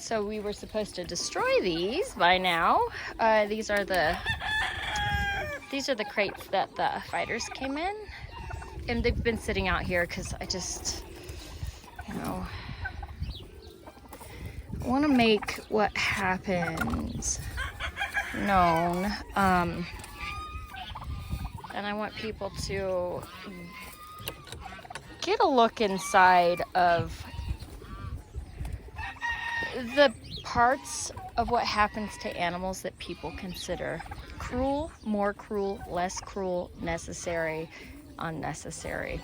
So we were supposed to destroy these by now. These are the crates that the fighters came in, and they've been sitting out here because I just, I want to make what happens known, and I want people to get a look inside of the parts of what happens to animals that people consider cruel, more cruel, less cruel, necessary, unnecessary.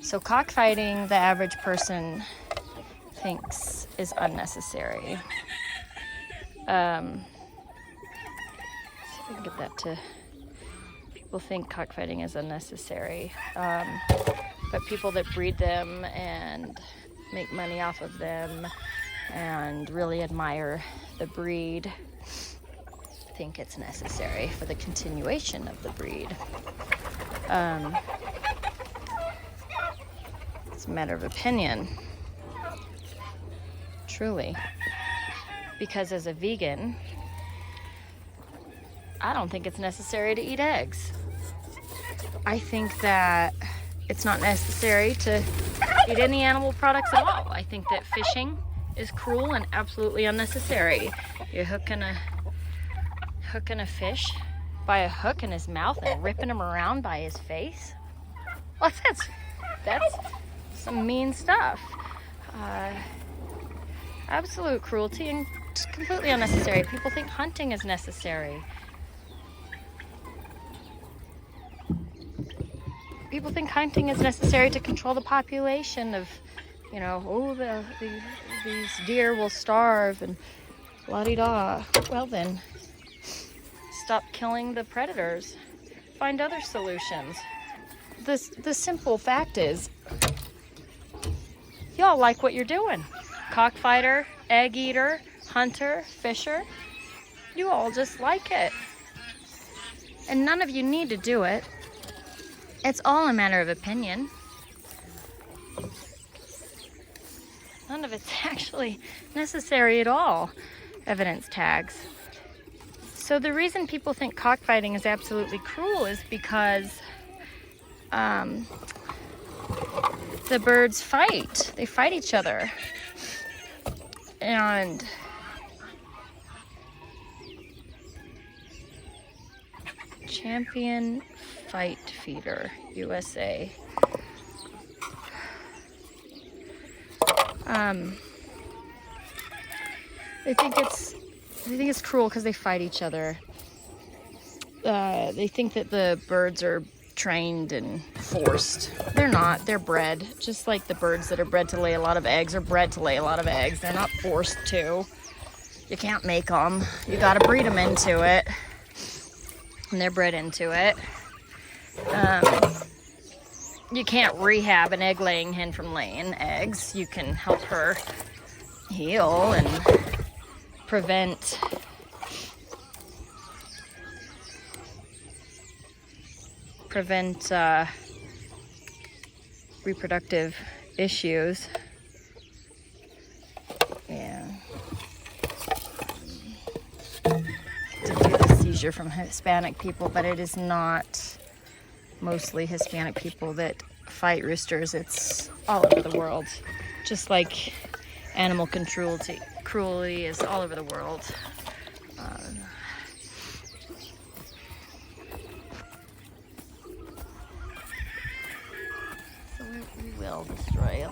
So cockfighting, the average person thinks is unnecessary. See if I can get that to... People think cockfighting is unnecessary. But people that breed them and make money off of them and really admire the breed think it's necessary for the continuation of the breed. It's a matter of opinion, truly, because as a vegan, I don't think it's necessary to eat eggs. I think that it's not necessary to eat any animal products at all. I think that fishing is cruel and absolutely unnecessary. You're hooking a fish by a hook in his mouth and ripping him around by his face. Well, that's some mean stuff. Absolute cruelty and just completely unnecessary. People think hunting is necessary. People think hunting is necessary to control the population of, these deer will starve and la-di-da. Well then, stop killing the predators. Find other solutions. The simple fact is, y'all like what you're doing. Cockfighter, egg eater, hunter, fisher, you all just like it. And none of you need to do it. It's all a matter of opinion. None of it's actually necessary at all. Evidence tags. So the reason people think cockfighting is absolutely cruel is because the birds fight. They fight each other. And Champion Fight Feeder, USA. They think it's cruel because they fight each other. They think that the birds are trained and forced. They're not. They're bred. Just like the birds that are bred to lay a lot of eggs are bred to lay a lot of eggs. They're not forced to. You can't make them. You gotta breed them into it. And they're bred into it. You can't rehab an egg-laying hen from laying eggs. You can help her heal and prevent reproductive issues. Yeah. To do the seizure from Hispanic people, but it is not mostly Hispanic people that fight roosters. It's all over the world. Just like animal cruelty is all over the world. So we will destroy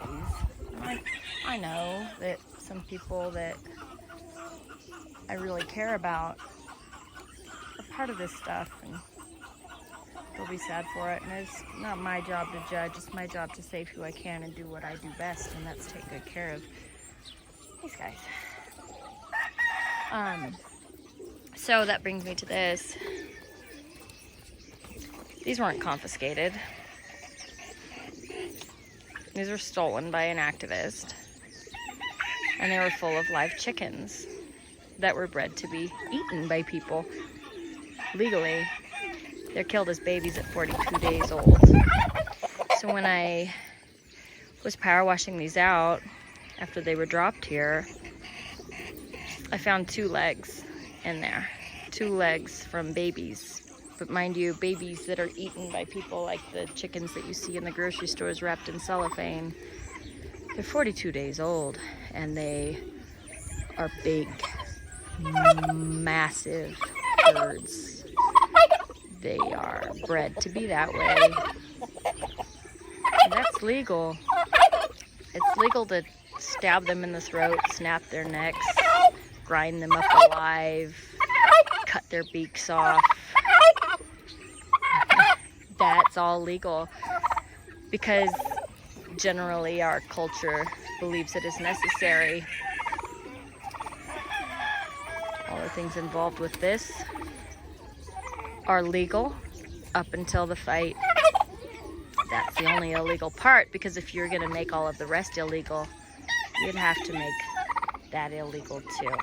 these. I know that some people that I really care about are part of this stuff, and they'll be sad for it, and it's not my job to judge. It's my job to save who I can and do what I do best, and that's take good care of these guys. So that brings me to this. These weren't confiscated. These were stolen by an activist, and they were full of live chickens that were bred to be eaten by people legally. They're killed as babies at 42 days old. So when I was power washing these out, after they were dropped here, I found 2 legs in there. 2 legs from babies. But mind you, babies that are eaten by people like the chickens that you see in the grocery stores wrapped in cellophane. They're 42 days old, and they are big, massive birds. They are bred to be that way. And that's legal. It's legal to stab them in the throat, snap their necks, grind them up alive, cut their beaks off. That's all legal because generally our culture believes it is necessary. All the things involved with this are legal up until the fight. That's the only illegal part, because if you're going to make all of the rest illegal, you'd have to make that illegal too.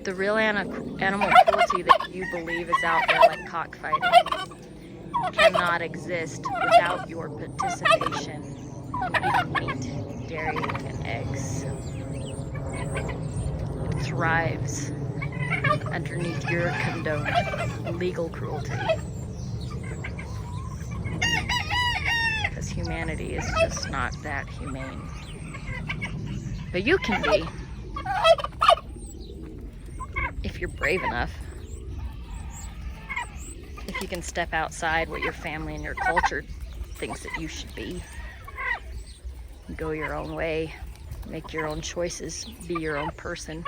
The real animal cruelty that you believe is out there, like cockfighting, cannot exist without your participation in eating meat, dairy, and eggs. It thrives underneath your condoned legal cruelty. Because humanity is just not that humane. But you can be, if you're brave enough. If you can step outside what your family and your culture thinks that you should be. Go your own way, make your own choices, be your own person.